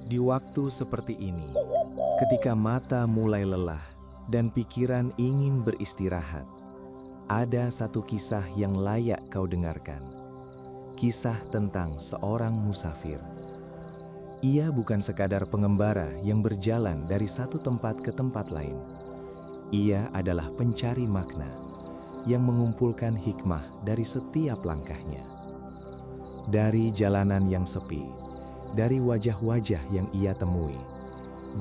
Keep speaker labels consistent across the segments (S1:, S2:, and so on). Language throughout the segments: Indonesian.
S1: Di waktu seperti ini, ketika mata mulai lelah dan pikiran ingin beristirahat, ada satu kisah yang layak kau dengarkan. Kisah tentang seorang musafir. Ia bukan sekadar pengembara yang berjalan dari satu tempat ke tempat lain. Ia adalah pencari makna yang mengumpulkan hikmah dari setiap langkahnya. Dari jalanan yang sepi, dari wajah-wajah yang ia temui,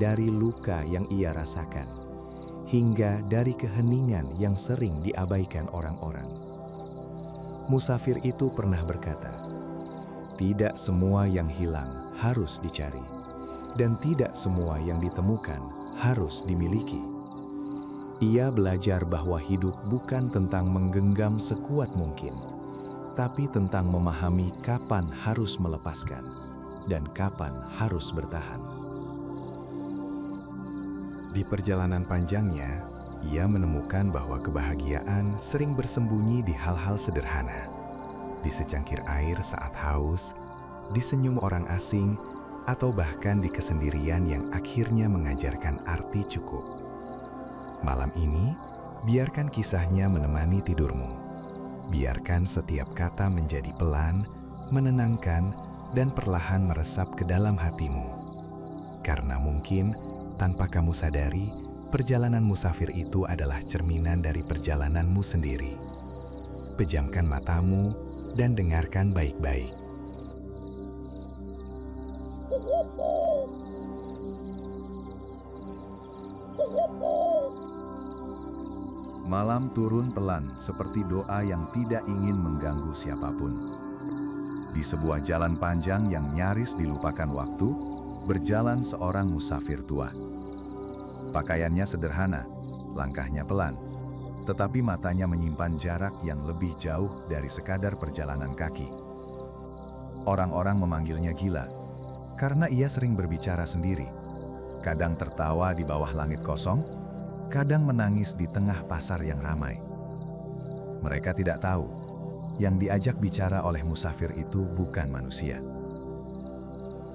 S1: dari luka yang ia rasakan, hingga dari keheningan yang sering diabaikan orang-orang. Musafir itu pernah berkata, "Tidak semua yang hilang harus dicari, dan tidak semua yang ditemukan harus dimiliki." Ia belajar bahwa hidup bukan tentang menggenggam sekuat mungkin, tapi tentang memahami kapan harus melepaskan dan kapan harus bertahan.
S2: Di perjalanan panjangnya, ia menemukan bahwa kebahagiaan sering bersembunyi di hal-hal sederhana. Di secangkir air saat haus, di senyum orang asing, atau bahkan di kesendirian yang akhirnya mengajarkan arti cukup. Malam ini, biarkan kisahnya menemani tidurmu. Biarkan setiap kata menjadi pelan, menenangkan, dan perlahan meresap ke dalam hatimu. Karena mungkin, tanpa kamu sadari, perjalanan musafir itu adalah cerminan dari perjalananmu sendiri. Pejamkan matamu dan dengarkan baik-baik.
S3: Malam turun pelan seperti doa yang tidak ingin mengganggu siapapun. Di sebuah jalan panjang yang nyaris dilupakan waktu, berjalan seorang musafir tua. Pakaiannya sederhana, langkahnya pelan, tetapi matanya menyimpan jarak yang lebih jauh dari sekadar perjalanan kaki. Orang-orang memanggilnya gila, karena ia sering berbicara sendiri. Kadang tertawa di bawah langit kosong, kadang menangis di tengah pasar yang ramai. Mereka tidak tahu, yang diajak bicara oleh musafir itu bukan manusia.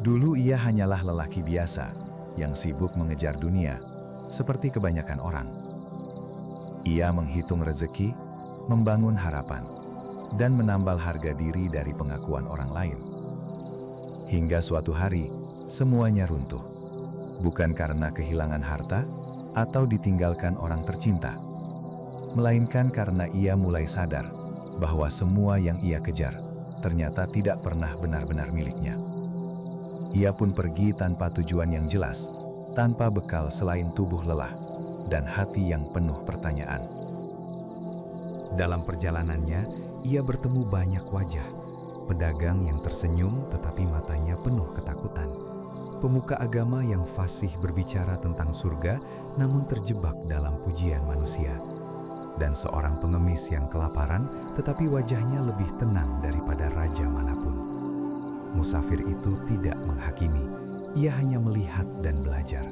S3: Dulu ia hanyalah lelaki biasa yang sibuk mengejar dunia, seperti kebanyakan orang. Ia menghitung rezeki, membangun harapan, dan menambal harga diri dari pengakuan orang lain. Hingga suatu hari, semuanya runtuh. Bukan karena kehilangan harta atau ditinggalkan orang tercinta, melainkan karena ia mulai sadar bahwa semua yang ia kejar ternyata tidak pernah benar-benar miliknya. Ia pun pergi tanpa tujuan yang jelas, tanpa bekal selain tubuh lelah dan hati yang penuh pertanyaan.
S2: Dalam perjalanannya, ia bertemu banyak wajah, pedagang yang tersenyum tetapi matanya penuh ketakutan, pemuka agama yang fasih berbicara tentang surga namun terjebak dalam pujian manusia, dan seorang pengemis yang kelaparan tetapi wajahnya lebih tenang daripada raja manapun. Musafir itu tidak menghakimi, ia hanya melihat dan belajar.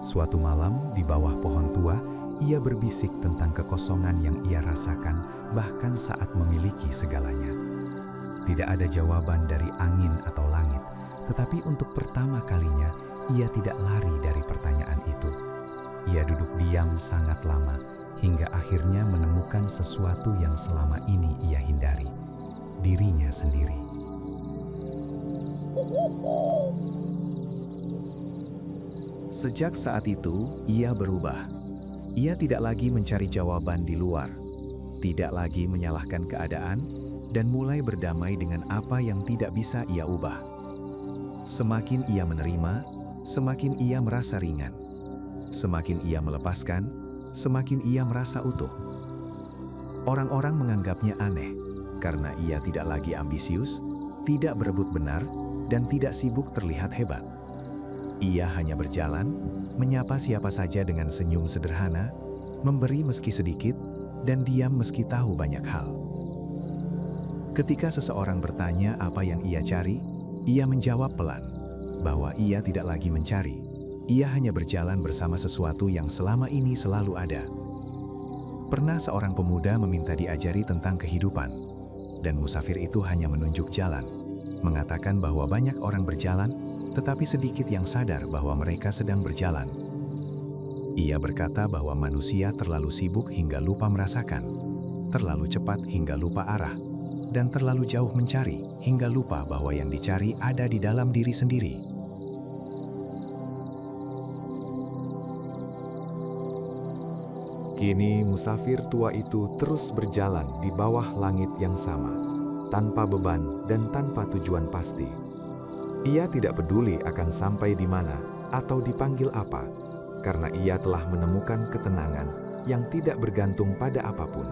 S2: Suatu malam di bawah pohon tua, ia berbisik tentang kekosongan yang ia rasakan bahkan saat memiliki segalanya. Tidak ada jawaban dari angin atau langit, tetapi untuk pertama kalinya ia tidak lari dari pertanyaan itu. Ia duduk diam sangat lama, hingga akhirnya menemukan sesuatu yang selama ini ia hindari, dirinya sendiri.
S1: Sejak saat itu, ia berubah. Ia tidak lagi mencari jawaban di luar, tidak lagi menyalahkan keadaan, dan mulai berdamai dengan apa yang tidak bisa ia ubah. Semakin ia menerima, semakin ia merasa ringan. Semakin ia melepaskan, semakin ia merasa utuh. Orang-orang menganggapnya aneh karena ia tidak lagi ambisius, tidak berebut benar, dan tidak sibuk terlihat hebat. Ia hanya berjalan, menyapa siapa saja dengan senyum sederhana, memberi meski sedikit, dan diam meski tahu banyak hal. Ketika seseorang bertanya apa yang ia cari, ia menjawab pelan bahwa ia tidak lagi mencari. Ia hanya berjalan bersama sesuatu yang selama ini selalu ada. Pernah seorang pemuda meminta diajari tentang kehidupan, dan musafir itu hanya menunjuk jalan, mengatakan bahwa banyak orang berjalan, tetapi sedikit yang sadar bahwa mereka sedang berjalan. Ia berkata bahwa manusia terlalu sibuk hingga lupa merasakan, terlalu cepat hingga lupa arah, dan terlalu jauh mencari hingga lupa bahwa yang dicari ada di dalam diri sendiri. Kini musafir tua itu terus berjalan di bawah langit yang sama, tanpa beban dan tanpa tujuan pasti. Ia tidak peduli akan sampai di mana atau dipanggil apa, karena ia telah menemukan ketenangan yang tidak bergantung pada apapun.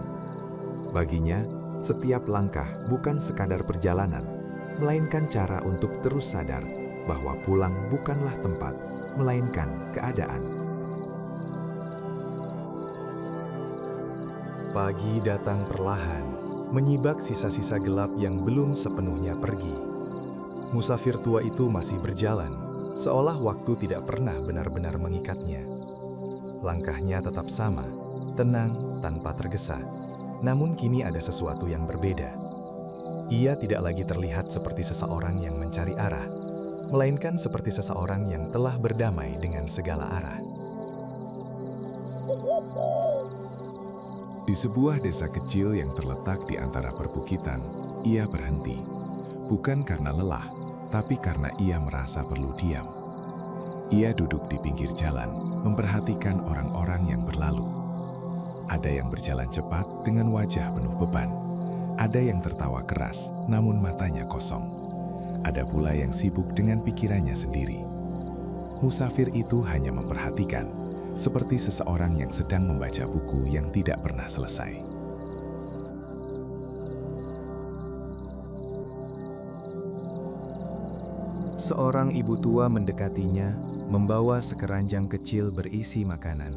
S1: Baginya, setiap langkah bukan sekadar perjalanan, melainkan cara untuk terus sadar bahwa pulang bukanlah tempat, melainkan keadaan. Pagi datang perlahan, menyibak sisa-sisa gelap yang belum sepenuhnya pergi. Musafir tua itu masih berjalan, seolah waktu tidak pernah benar-benar mengikatnya. Langkahnya tetap sama, tenang tanpa tergesa. Namun kini ada sesuatu yang berbeda. Ia tidak lagi terlihat seperti seseorang yang mencari arah, melainkan seperti seseorang yang telah berdamai dengan segala arah.
S3: Di sebuah desa kecil yang terletak di antara perbukitan, ia berhenti. Bukan karena lelah, tapi karena ia merasa perlu diam. Ia duduk di pinggir jalan, memperhatikan orang-orang yang berlalu. Ada yang berjalan cepat dengan wajah penuh beban. Ada yang tertawa keras, namun matanya kosong. Ada pula yang sibuk dengan pikirannya sendiri. Musafir itu hanya memperhatikan, seperti seseorang yang sedang membaca buku yang tidak pernah selesai. Seorang ibu tua mendekatinya, membawa sekeranjang kecil berisi makanan.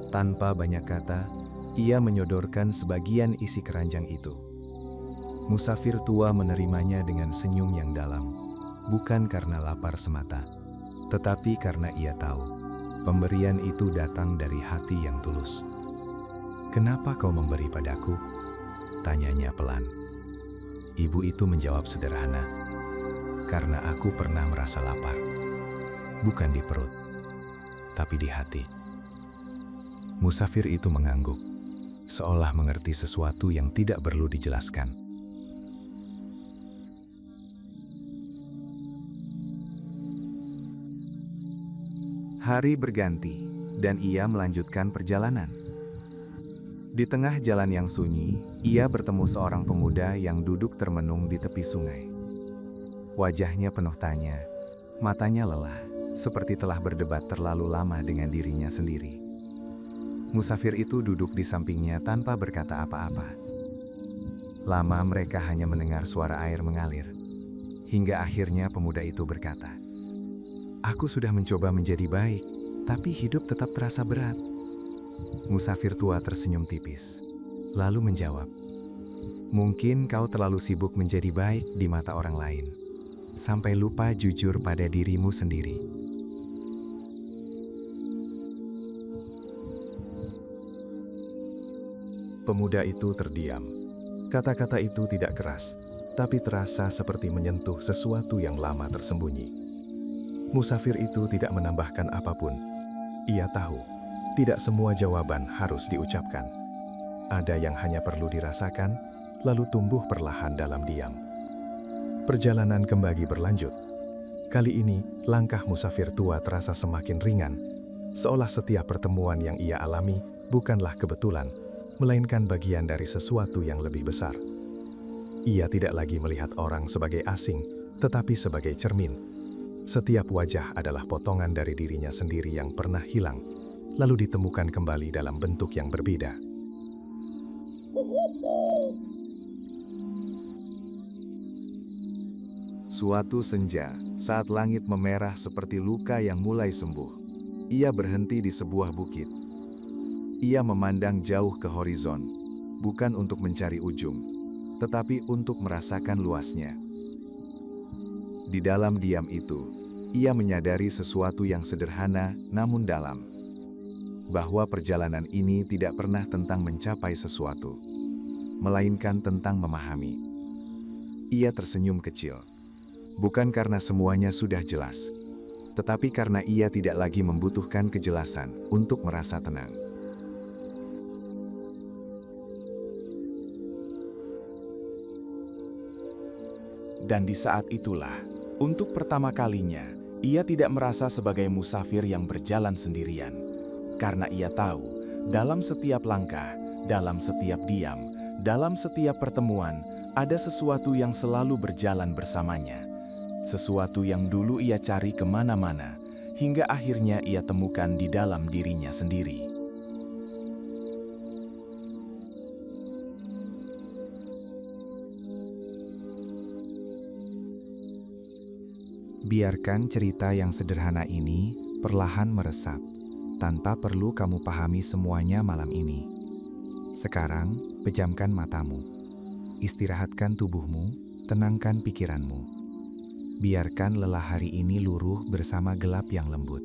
S3: Tanpa banyak kata, ia menyodorkan sebagian isi keranjang itu. Musafir tua menerimanya dengan senyum yang dalam, bukan karena lapar semata, tetapi karena ia tahu pemberian itu datang dari hati yang tulus. "Kenapa kau memberi padaku?" tanyanya pelan. Ibu itu menjawab sederhana, "Karena aku pernah merasa lapar, bukan di perut, tapi di hati." Musafir itu mengangguk, seolah mengerti sesuatu yang tidak perlu dijelaskan. Hari berganti, dan ia melanjutkan perjalanan. Di tengah jalan yang sunyi, ia bertemu seorang pemuda yang duduk termenung di tepi sungai. Wajahnya penuh tanya, matanya lelah, seperti telah berdebat terlalu lama dengan dirinya sendiri. Musafir itu duduk di sampingnya tanpa berkata apa-apa. Lama mereka hanya mendengar suara air mengalir, hingga akhirnya pemuda itu berkata, "Aku sudah mencoba menjadi baik, tapi hidup tetap terasa berat." Musafir tua tersenyum tipis, lalu menjawab, "Mungkin kau terlalu sibuk menjadi baik di mata orang lain, sampai lupa jujur pada dirimu sendiri." Pemuda itu terdiam. Kata-kata itu tidak keras, tapi terasa seperti menyentuh sesuatu yang lama tersembunyi. Musafir itu tidak menambahkan apapun. Ia tahu, tidak semua jawaban harus diucapkan. Ada yang hanya perlu dirasakan, lalu tumbuh perlahan dalam diam. Perjalanan kembali berlanjut. Kali ini, langkah musafir tua terasa semakin ringan, seolah setiap pertemuan yang ia alami bukanlah kebetulan, melainkan bagian dari sesuatu yang lebih besar. Ia tidak lagi melihat orang sebagai asing, tetapi sebagai cermin. Setiap wajah adalah potongan dari dirinya sendiri yang pernah hilang, lalu ditemukan kembali dalam bentuk yang berbeda. Suatu senja, saat langit memerah seperti luka yang mulai sembuh, ia berhenti di sebuah bukit. Ia memandang jauh ke horizon, bukan untuk mencari ujung, tetapi untuk merasakan luasnya. Di dalam diam itu, ia menyadari sesuatu yang sederhana namun dalam, bahwa perjalanan ini tidak pernah tentang mencapai sesuatu, melainkan tentang memahami. Ia tersenyum kecil, bukan karena semuanya sudah jelas, tetapi karena ia tidak lagi membutuhkan kejelasan untuk merasa tenang.
S4: Dan di saat itulah, untuk pertama kalinya, ia tidak merasa sebagai musafir yang berjalan sendirian. Karena ia tahu, dalam setiap langkah, dalam setiap diam, dalam setiap pertemuan, ada sesuatu yang selalu berjalan bersamanya. Sesuatu yang dulu ia cari kemana-mana, hingga akhirnya ia temukan di dalam dirinya sendiri.
S1: Biarkan cerita yang sederhana ini perlahan meresap, tanpa perlu kamu pahami semuanya malam ini. Sekarang, pejamkan matamu, istirahatkan tubuhmu, tenangkan pikiranmu. Biarkan lelah hari ini luruh bersama gelap yang lembut.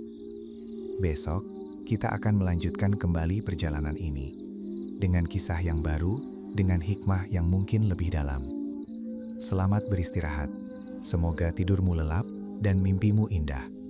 S1: Besok, kita akan melanjutkan kembali perjalanan ini, dengan kisah yang baru, dengan hikmah yang mungkin lebih dalam. Selamat beristirahat, semoga tidurmu lelap dan mimpimu indah.